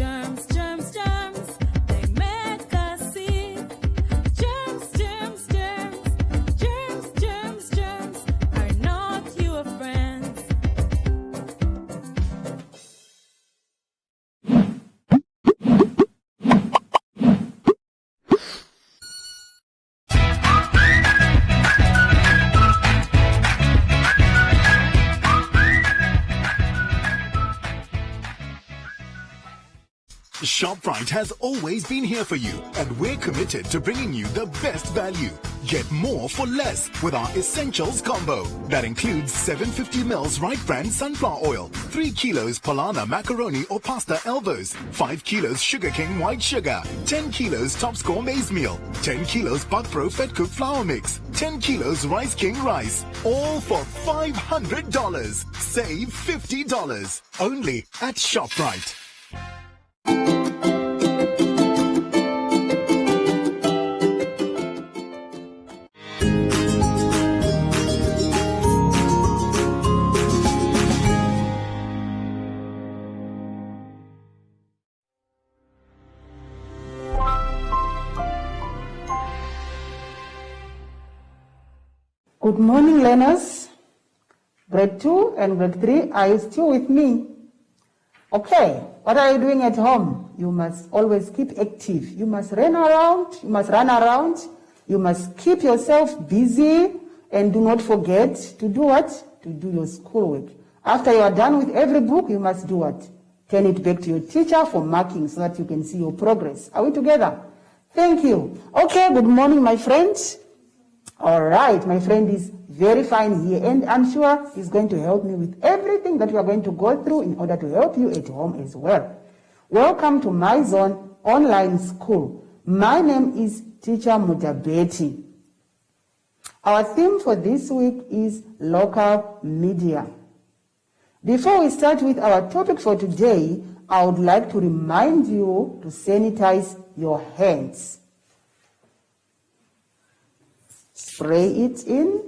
Germs, germs, germs, they make us sick. Germs, germs, germs, germs, germs, germs are not your friends. ShopRite has always been here for you, and we're committed to bringing you the best value. Get more for less with our Essentials combo. That includes 750 ml Right Brand sunflower oil, 3 kilos Polana macaroni or pasta elbows, 5 kilos Sugar King white sugar, 10 kilos Top Score maize meal, 10 kilos Buck Pro Fed Cooked flour mix, 10 kilos Rice King rice, all for $500. Save $50. Only at ShopRite. Good morning, learners. Grade 2 and grade 3, are you still with me? Okay, what are you doing at home? You must always keep active. You must run around. You must keep yourself busy, and do not forget to do what? To do your schoolwork. After you are done with every book, you must do what? Turn it back to your teacher for marking so that you can see your progress. Are we together? Thank you. Okay, good morning, my friends. All right, my friend is very fine here, and I'm sure he's going to help me with everything that we are going to go through in order to help you at home as well. Welcome to my zone online school. My name is Teacher Mutabeti. Our theme for this week is local media. Before we start with our topic for today, I would like to remind you to sanitize your hands. Spray it in,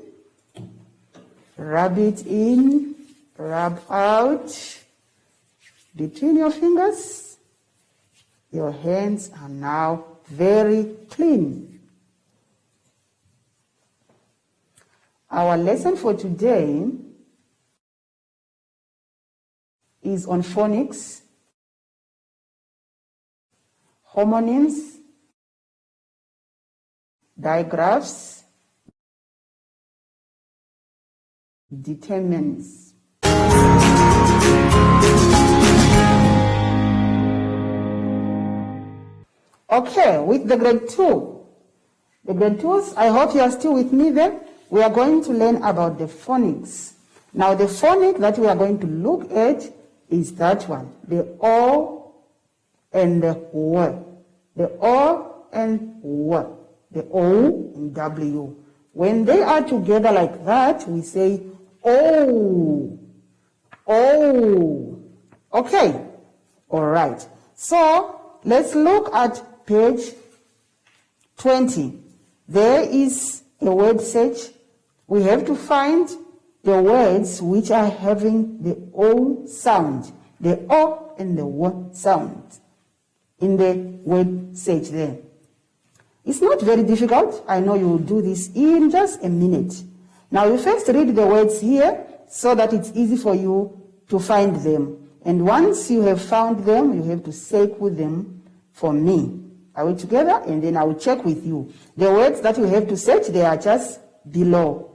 rub it in, rub out between your fingers. Your hands are now very clean. Our lesson for today is on phonics, homonyms, digraphs, determinants. Okay, with the grade 2. The grade 2s, I hope you are still with me then. We are going to learn about the phonics. Now the phonic that we are going to look at is that one, the O and the W. The O and W. The O and W. When they are together like that, we say O. O. Okay. All right. So let's look at page 20. There is a word search. We have to find the words which are having the O sound, the O and the W sound in the word search there. It's not very difficult. I know you will do this in just a minute. Now you first read the words here so that it's easy for you to find them. And once you have found them, you have to circle them for me. Are we together? And then I will check with you. The words that you have to search, they are just below.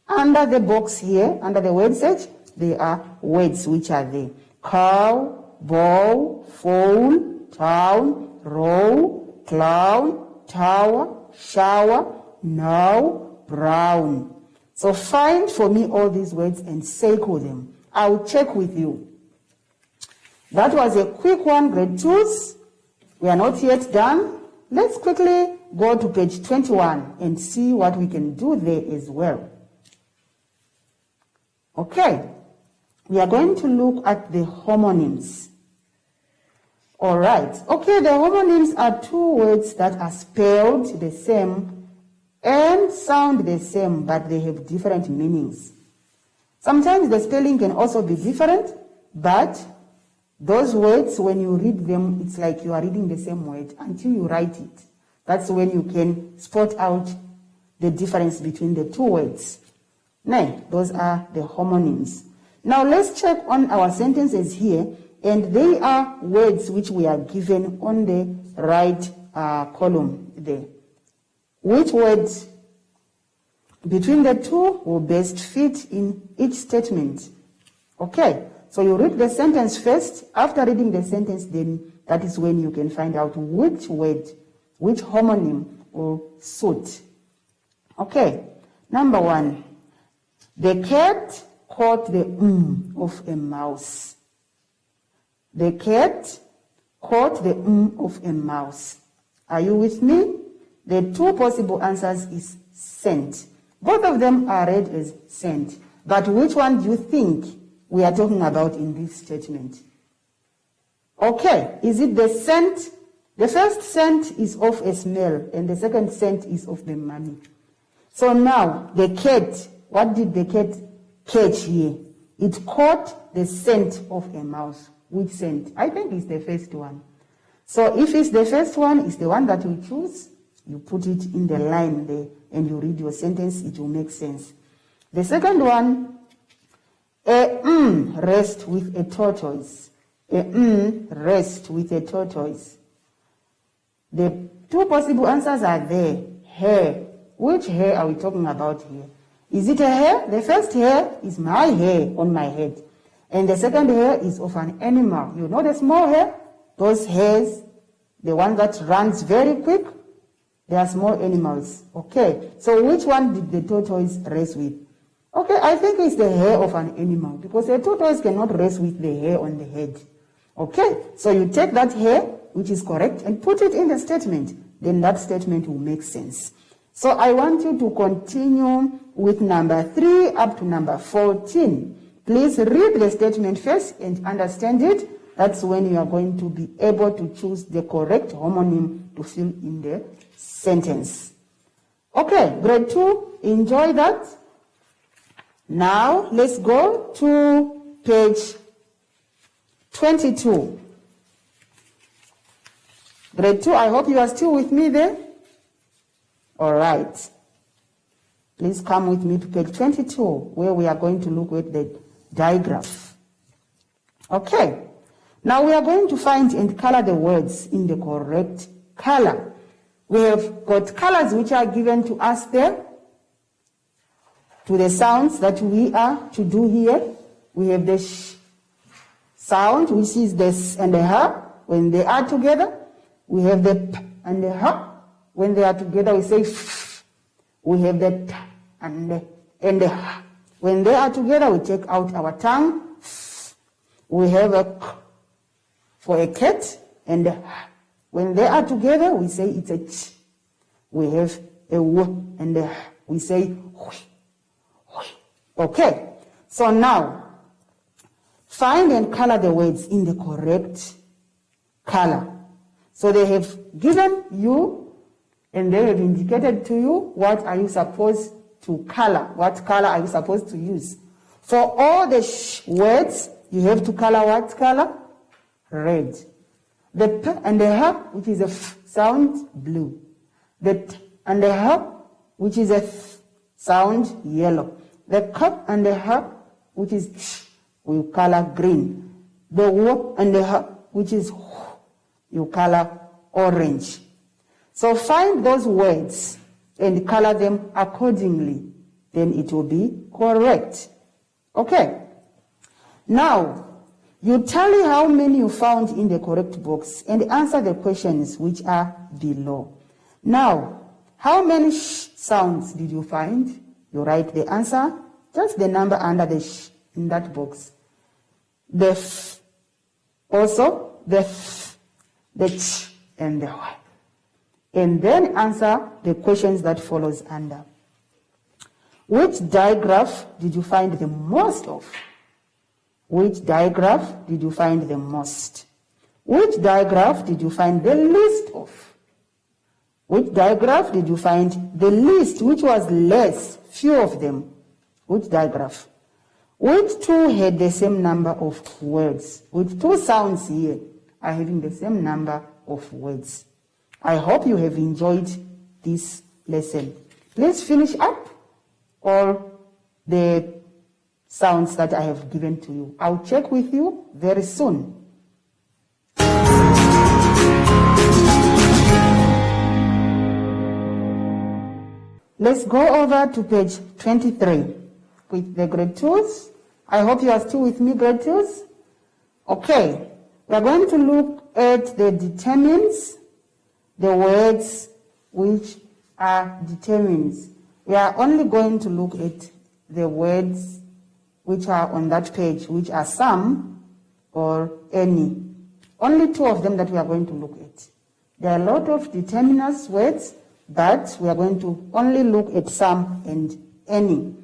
Under the box here, under the word search, there are words which are there. Cow, bow, foal, town, row, clown, tower, shower, now, brown. So find for me all these words and circle them. I will check with you. That was a quick one, grade 2s. We are not yet done. Let's quickly go to page 21 and see what we can do there as well. Okay, we are going to look at the homonyms. All right, okay, the homonyms are two words that are spelled the same and sound the same, but they have different meanings. Sometimes the spelling can also be different, but Those words, when you read them, it's like you are reading the same word until you write it. That's when you can spot out the difference between the two words. Now, those are the homonyms. Now, let's check on our sentences here, and they are words which we are given on the right column there. Which words between the two will best fit in each statement? Okay, so you read the sentence first. After reading the sentence, then that is when you can find out which word, which homonym will suit. Okay, number 1. The cat caught the of a mouse. The cat caught the of a mouse. Are you with me? The two possible answers is scent. Both of them are read as scent. But which one do you think we are talking about in this statement? Okay, is it the scent? The first scent is of a smell, and the second scent is of the money. So now, the cat, what did the cat catch here? It caught the scent of a mouse. Which scent? I think it's the first one. So if it's the first one, it's the one that you choose. You put it in the line there, and you read your sentence, it will make sense. The second one, a rest with a tortoise. A rest with a tortoise. The two possible answers are there. Hair. Which hair are we talking about here? Is it a hair? The first hair is my hair on my head. And the second hair is of an animal. You know the small hair? Those hairs, the one that runs very quick, they are small animals. Okay, so which one did the tortoise rest with? Okay, I think it's the hair of an animal, because a tortoise cannot rest with the hair on the head. Okay, so you take that hair, which is correct, and put it in the statement. Then that statement will make sense. So I want you to continue with number 3 up to number 14. Please read the statement first and understand it. That's when you are going to be able to choose the correct homonym to fill in the sentence. Okay, grade 2, enjoy that. Now, let's go to page 22. Grade 2, I hope you are still with me there. All right. Please come with me to page 22, where we are going to look at the digraph. Okay. Now we are going to find and color the words in the correct color. We have got colors which are given to us there, to the sounds that we are to do here. We have the sh sound, which is the s and the h when they are together. We have the p and the h. When they are together, we say f. We have the t and the h. When they are together, we take out our tongue. F. We have a k for a cat, and a h. When they are together, we say it's a ch. We have a w and a h. We say hui. Okay, so now, find and color the words in the correct color. So they have given you, and they have indicated to you what are you supposed to color, what color are you supposed to use. For all the sh words, you have to color what color? Red. The p and the h, which is a f sound, blue. The t and the h, which is a th sound, yellow. The k and the h, which is ch, we color green. The w and the h, which is h, you color orange. So find those words and color them accordingly. Then it will be correct. Okay. Now, you tally how many you found in the correct box and answer the questions which are below. Now, how many sh sounds did you find? You write the answer, just the number under the sh in that box. The f, also the f, the ch, and the y. And then answer the questions that follows under. Which digraph did you find the most of? Which digraph did you find the most? Which digraph did you find the least of? Which digraph did you find the least, which was less, few of them? Which digraph? Which two had the same number of words? Which two sounds here are having the same number of words? I hope you have enjoyed this lesson. Please finish up all the sounds that I have given to you. I'll check with you very soon. Let's go over to page 23 with the grade 2s. I hope you are still with me, grade 2s. Okay, we are going to look at the determines, the words which are determines. We are only going to look at the words which are on that page, which are some or any. Only two of them that we are going to look at. There are a lot of determiners words, but we are going to only look at some and any.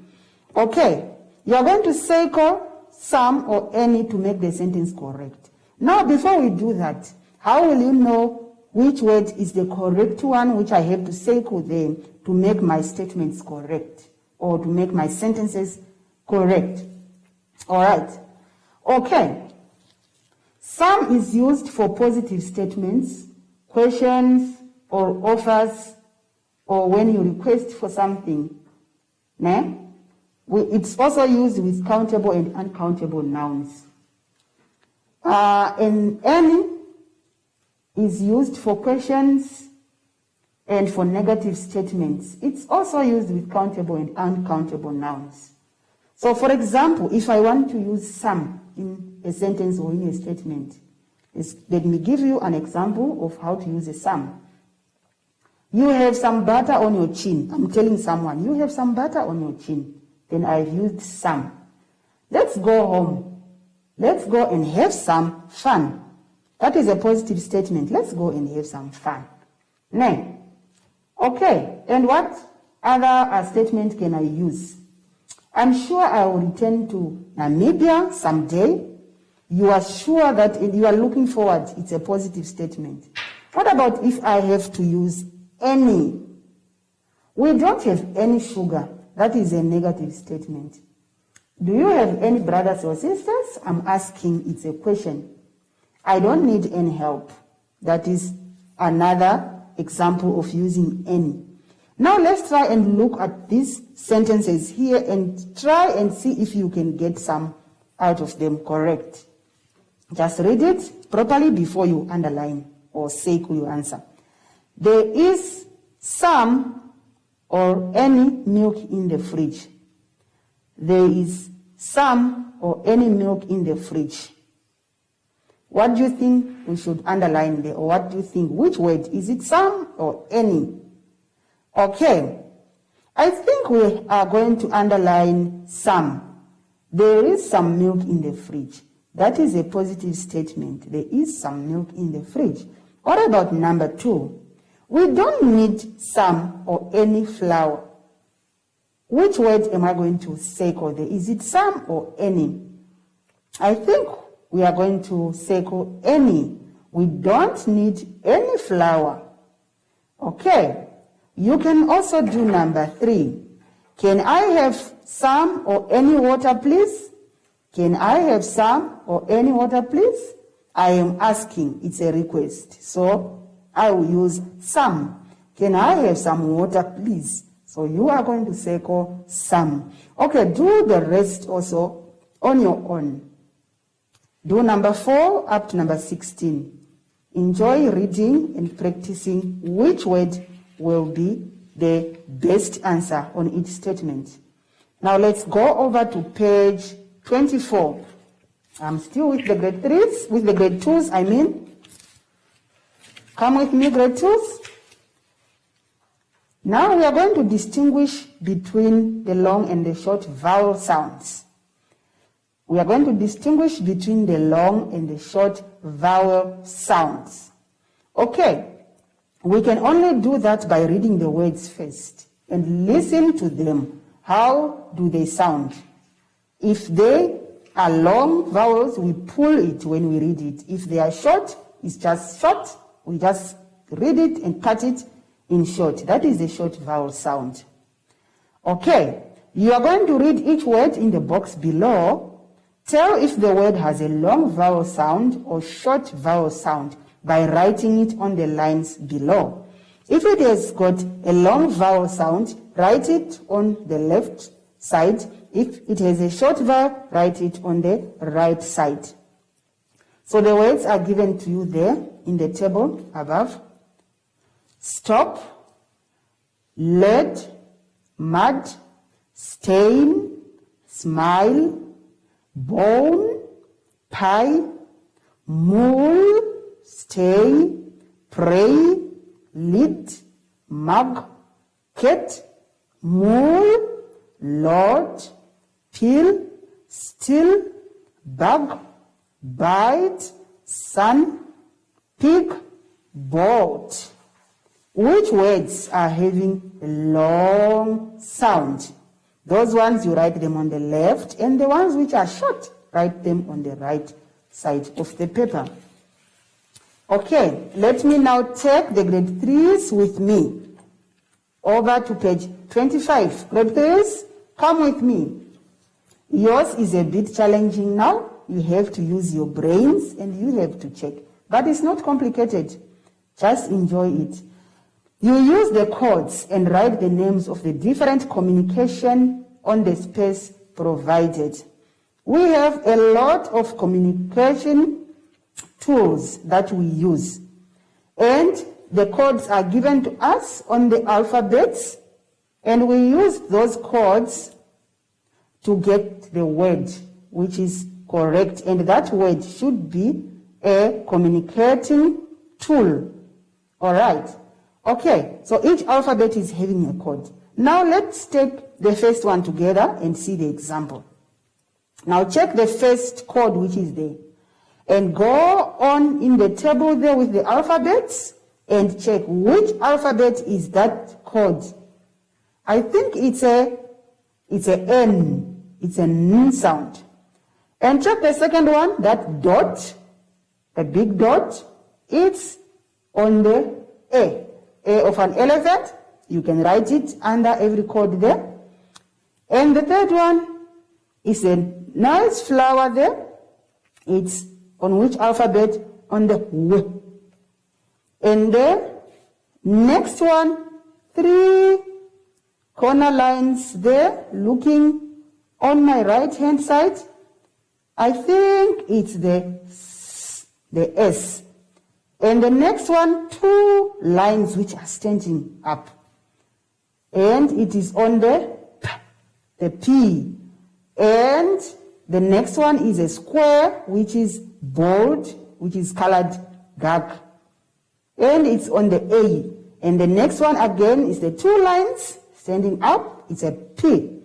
Okay, you are going to circle some or any to make the sentence correct. Now, before we do that, how will you know which word is the correct one, which I have to circle there to make my statements correct or to make my sentences correct? All right. Okay. Some is used for positive statements, questions, or offers, or when you request for something. It's also used with countable and uncountable nouns. And any is used for questions and for negative statements. It's also used with countable and uncountable nouns. So, for example, if I want to use some in a sentence or in a statement, let me give you an example of how to use a some. You have some butter on your chin. I'm telling someone, you have some butter on your chin. Then I've used some. Let's go home. Let's go and have some fun. That is a positive statement. Let's go and have some fun. Now, okay, and what other statement can I use? I'm sure I will return to Namibia someday. You are sure that you are looking forward. It's a positive statement. What about if I have to use any? We don't have any sugar. That is a negative statement. Do you have any brothers or sisters? I'm asking, it's a question. I don't need any help. That is another example of using any. Now let's try and look at these sentences here and try and see if you can get some out of them correct. Just read it properly before you underline or circle your answer. There is some or any milk in the fridge. There is some or any milk in the fridge. What do you think we should underline there? Or what do you think? Which word? Is it some or any? Okay. I think we are going to underline some. There is some milk in the fridge. That is a positive statement. There is some milk in the fridge. What about number 2? We don't need some or any flour. Which word am I going to circle there? Is it some or any? I think we are going to circle any. We don't need any flour. Okay. You can also do number 3. Can I have some or any water, please? Can I have some or any water, please? I am asking. It's a request. So I will use some. Can I have some water, please? So you are going to circle some. Okay, do the rest also on your own. Do number 4 up to number 16. Enjoy reading and practicing which word will be the best answer on each statement. Now let's go over to page 24. I'm still with the grade 3s, with the grade 2s, I mean. Come with me, grade 2s. Now we are going to distinguish between the long and the short vowel sounds. We are going to distinguish between the long and the short vowel sounds. Okay, we can only do that by reading the words first and listen to them. How do they sound? If they are long vowels, we pull it when we read it. If they are short, it's just short. We just read it and cut it in short. That is the short vowel sound. Okay, You are going to read each word in the box below. Tell if the word has a long vowel sound or short vowel sound by writing it on the lines below. If it has got a long vowel sound, write it on the left side. If it has a short vowel, write it on the right side. So the words are given to you there in the table above. Stop, lead, mud, stain, smile, bone, pie, mule, stay, pray, lid, mug, cat, mule, lord, pill, still, bug, bite, sun, pig, boat. Which words are having a long sound? Those ones, you write them on the left, and the ones which are short, write them on the right side of the paper. Okay, let me now take the grade 3s with me over to page 25. Grade 3s, come with me. Yours is a bit challenging now. You have to use your brains and you have to check. But it's not complicated. Just enjoy it. You use the codes and write the names of the different communication on the space provided. We have a lot of communication tools that we use. And the codes are given to us on the alphabets, and we use those codes to get the word which is correct. And that word should be a communicating tool. All right. Okay, so each alphabet is having a code. Now let's take the first one together and see the example. Now check the first code which is there. And go on in the table there with the alphabets and check which alphabet is that code. I think it's a N. It's a N sound. And check the second one, that dot, a big dot, it's on the A. A of an elephant, you can write it under every code there. And the third one is a nice flower there. It's on which alphabet? On the W. And the next one, 3 corner lines there, looking on my right hand side. I think it's the S. And the next one, 2 lines which are standing up. And it is on the P. And the next one is a square, which is bold, which is colored dark. And it's on the A. And the next one again is the 2 lines standing up. It's a P.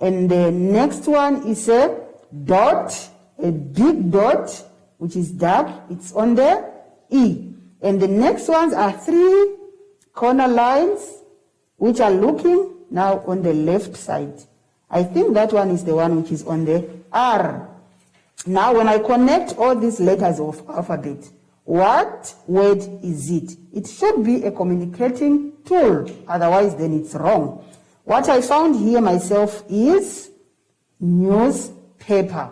And the next one is a dot, a big dot, which is dark. It's on the E. And the next ones are 3 corner lines, which are looking now on the left side. I think that one is the one which is on the R. Now, when I connect all these letters of alphabet, what word is it? It should be a communicating tool. Otherwise, then it's wrong. What I found here myself is newspaper.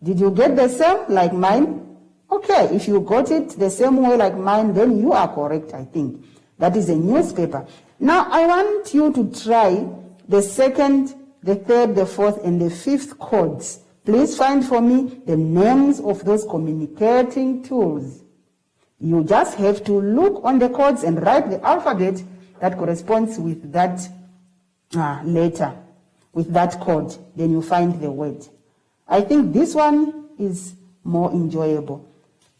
Did you get the same like mine? Okay, if you got it the same way like mine, then you are correct, I think. That is a newspaper. Now, I want you to try the second, the third, the fourth, and the fifth codes. Please find for me the names of those communicating tools. You just have to look on the codes and write the alphabet that corresponds with that letter, with that code. Then you find the word. I think this one is more enjoyable.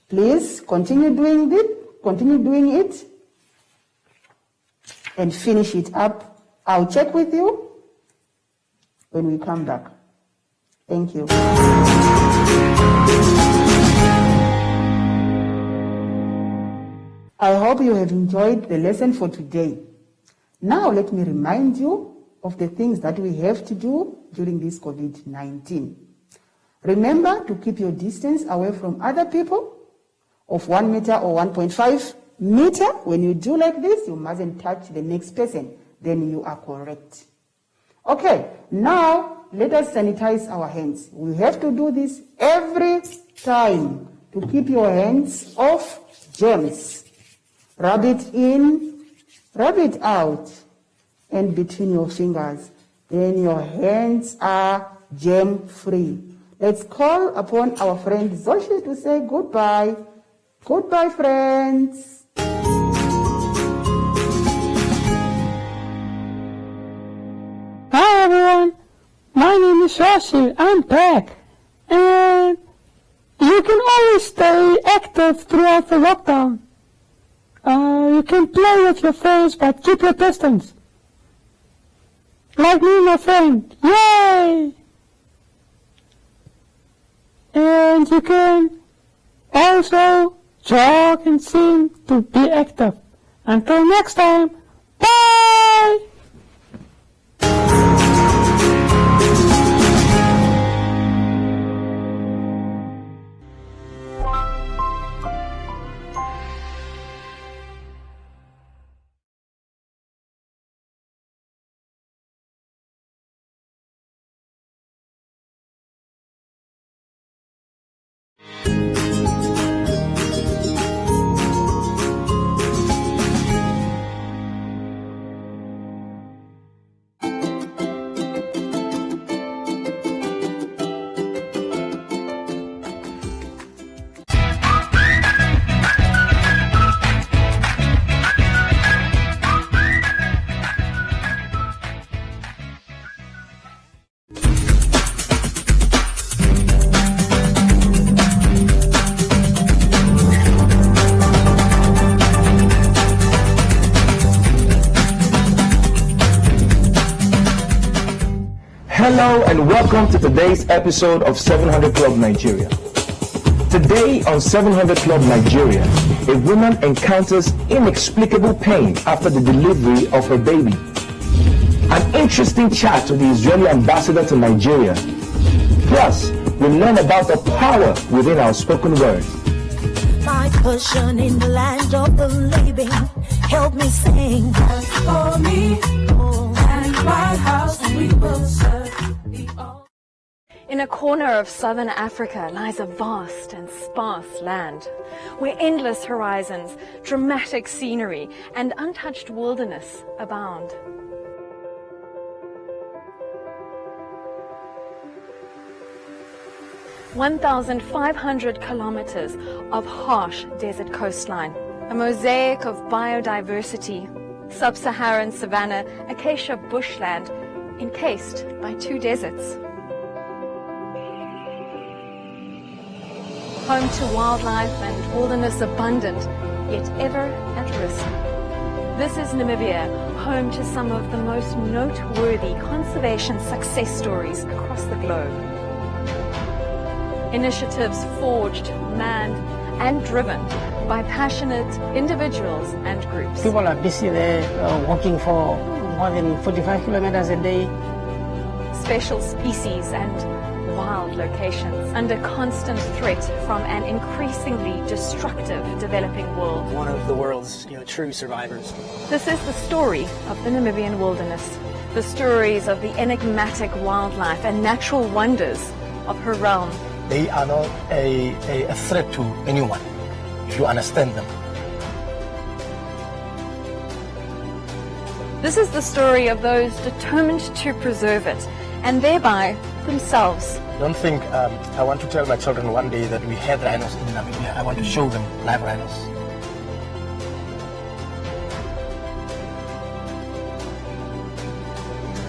Please continue doing it, and finish it up. I'll check with you when we come back. Thank you. I hope you have enjoyed the lesson for today. Now let me remind you of the things that we have to do during this COVID-19. Remember to keep your distance away from other people of 1 meter or 1.5 meter. When you do like this, you mustn't touch the next person. Then you are correct. Okay, now let us sanitize our hands. We have to do this every time to keep your hands off germs. Rub it in, rub it out, and between your fingers. Then your hands are germ-free. Let's call upon our friend Zoshi to say goodbye. Goodbye, friends. Hi everyone, my name is Zoshi. I'm back. And you can always stay active throughout the lockdown. You can play with your friends, but keep your distance. Like me and my friend. Yay! And you can also jog and sing to be active. Until next time, bye! Hello and welcome to today's episode of 700 Club Nigeria. Today on 700 Club Nigeria, a woman encounters inexplicable pain after the delivery of her baby. An interesting chat with the Israeli ambassador to Nigeria. Plus, we learn about the power within our spoken word. My portion in the land of the living, help me sing. As for me, and my house, we will serve the all. In a corner of southern Africa lies a vast and sparse land, where endless horizons, dramatic scenery, and untouched wilderness abound. (1,500 kilometers of harsh desert coastline, a mosaic of biodiversity, sub-Saharan savanna, acacia bushland, encased by 2 deserts. Home to wildlife and wilderness abundant, yet ever at risk. This is Namibia, home to some of the most noteworthy conservation success stories across the globe. Initiatives forged, manned, and driven by passionate individuals and groups. People are busy there walking for more than 45 kilometers a day. Special species and wild locations under constant threat from an increasingly destructive developing world. One of the world's true survivors. This is the story of the Namibian wilderness, the stories of the enigmatic wildlife and natural wonders of her realm. They are not a threat to anyone, if you understand them. This is the story of those determined to preserve it, and thereby themselves. Don't think I want to tell my children one day that we had rhinos in Namibia. I want to show them live rhinos.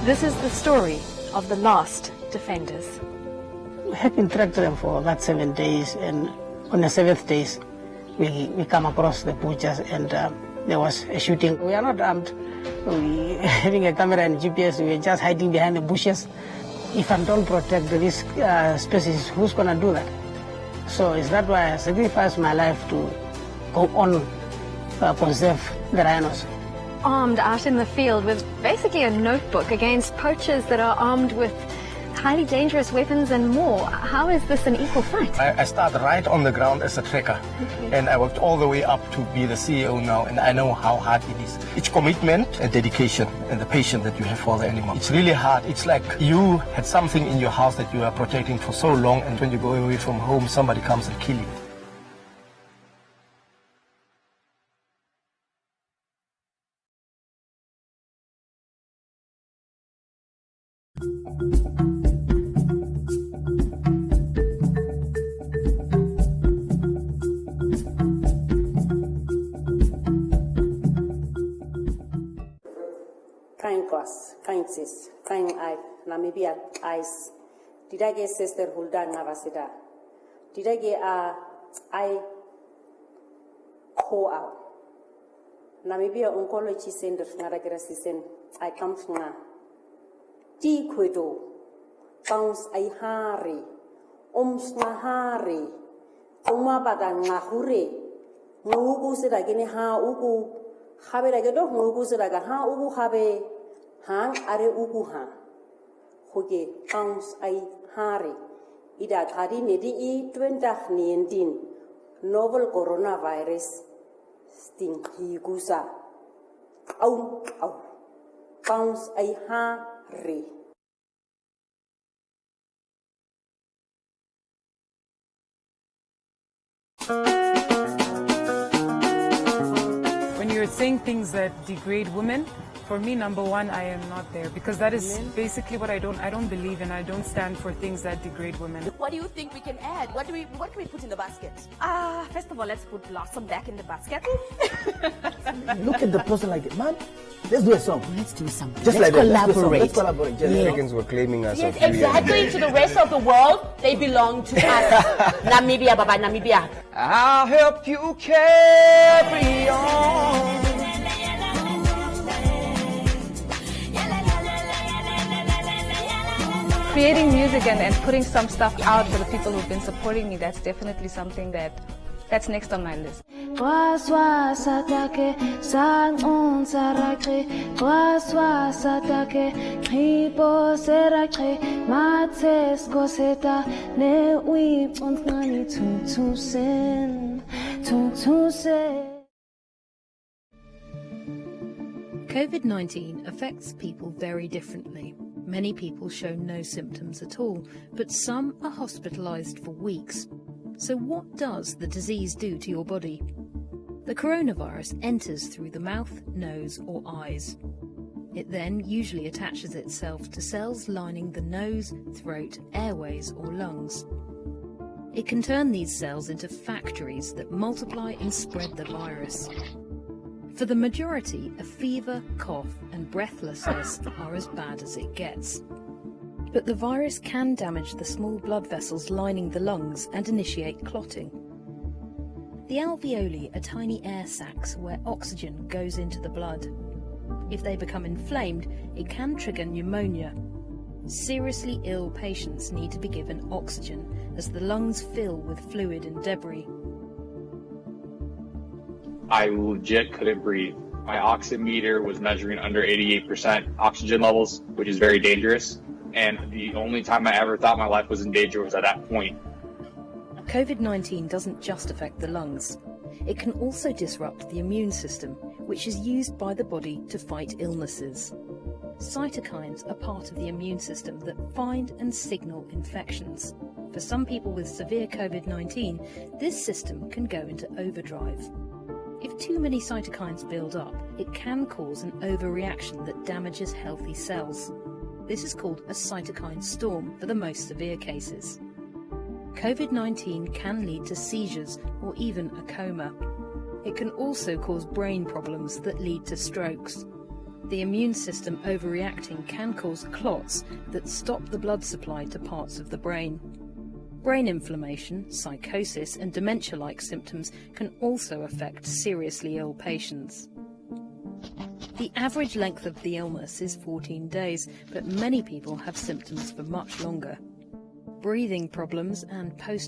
This is the story of the last defenders. We had been tracked them for that 7 days, and on the 7th day, we come across the butchers, and there was a shooting. We are not armed. We having a camera and GPS. We are just hiding behind the bushes. If I don't protect this species, who's gonna do that? So is that why I sacrificed my life to go on conserve the rhinos. Armed out in the field with basically a notebook against poachers that are armed with highly dangerous weapons and more. How is this an equal fight? I started right on the ground as a tracker, and I worked all the way up to be the CEO now, and I know how hard it is. It's commitment and dedication and the patience that you have for the animal. It's really hard. It's like you had something in your house that you are protecting for so long, and when you go away from home, somebody comes and kills you. Kind Kwas, kind sis, kind I, Namibia Ice. Did I get sister Hulda Navasida? Did I get I call out? Namibia oncology center Naragrasisen, I come from T Quido, Bounce I Hari, Omsnahari, Omabada Nahure, Mugu said again, ha ugu. Habe lagi doh ngugu selaga ha ugu habe hang are ugu ha hoge bounce ai hari ida thadi nedi I 2019 novel coronavirus sting higusa au bounce ai hari. When you're saying things that degrade women, for me, number one, I am not there, because that is basically what I don't believe in. I don't stand for things that degrade women. What do you think we can add? What can we put in the basket? First of all, let's put Blossom back in the basket. Look at the person like it, man. Let's do a song. Let's do something. Just let's like collaborate. Let's collaborate. The Americans were claiming us. Yes, exactly. To the rest of the world, they belong to us. Namibia, Baba, Namibia. I'll help you carry on. Creating music and putting some stuff out for the people who've been supporting me, that's definitely something that's next on my list. COVID-19 affects people very differently. Many people show no symptoms at all, but some are hospitalized for weeks. So what does the disease do to your body? The coronavirus enters through the mouth, nose or eyes. It then usually attaches itself to cells lining the nose, throat, airways or lungs. It can turn these cells into factories that multiply and spread the virus. For the majority, a fever, cough and breathlessness are as bad as it gets. But the virus can damage the small blood vessels lining the lungs and initiate clotting. The alveoli are tiny air sacs where oxygen goes into the blood. If they become inflamed, it can trigger pneumonia. Seriously ill patients need to be given oxygen as the lungs fill with fluid and debris. I legit couldn't breathe. My oximeter was measuring under 88% oxygen levels, which is very dangerous. And the only time I ever thought my life was in danger was at that point. COVID-19 doesn't just affect the lungs. It can also disrupt the immune system, which is used by the body to fight illnesses. Cytokines are part of the immune system that find and signal infections. For some people with severe COVID-19, this system can go into overdrive. If too many cytokines build up, it can cause an overreaction that damages healthy cells. This is called a cytokine storm for the most severe cases. COVID-19 can lead to seizures or even a coma. It can also cause brain problems that lead to strokes. The immune system overreacting can cause clots that stop the blood supply to parts of the brain. Brain inflammation, psychosis and dementia-like symptoms can also affect seriously ill patients. The average length of the illness is 14 days, but many people have symptoms for much longer. Breathing problems and post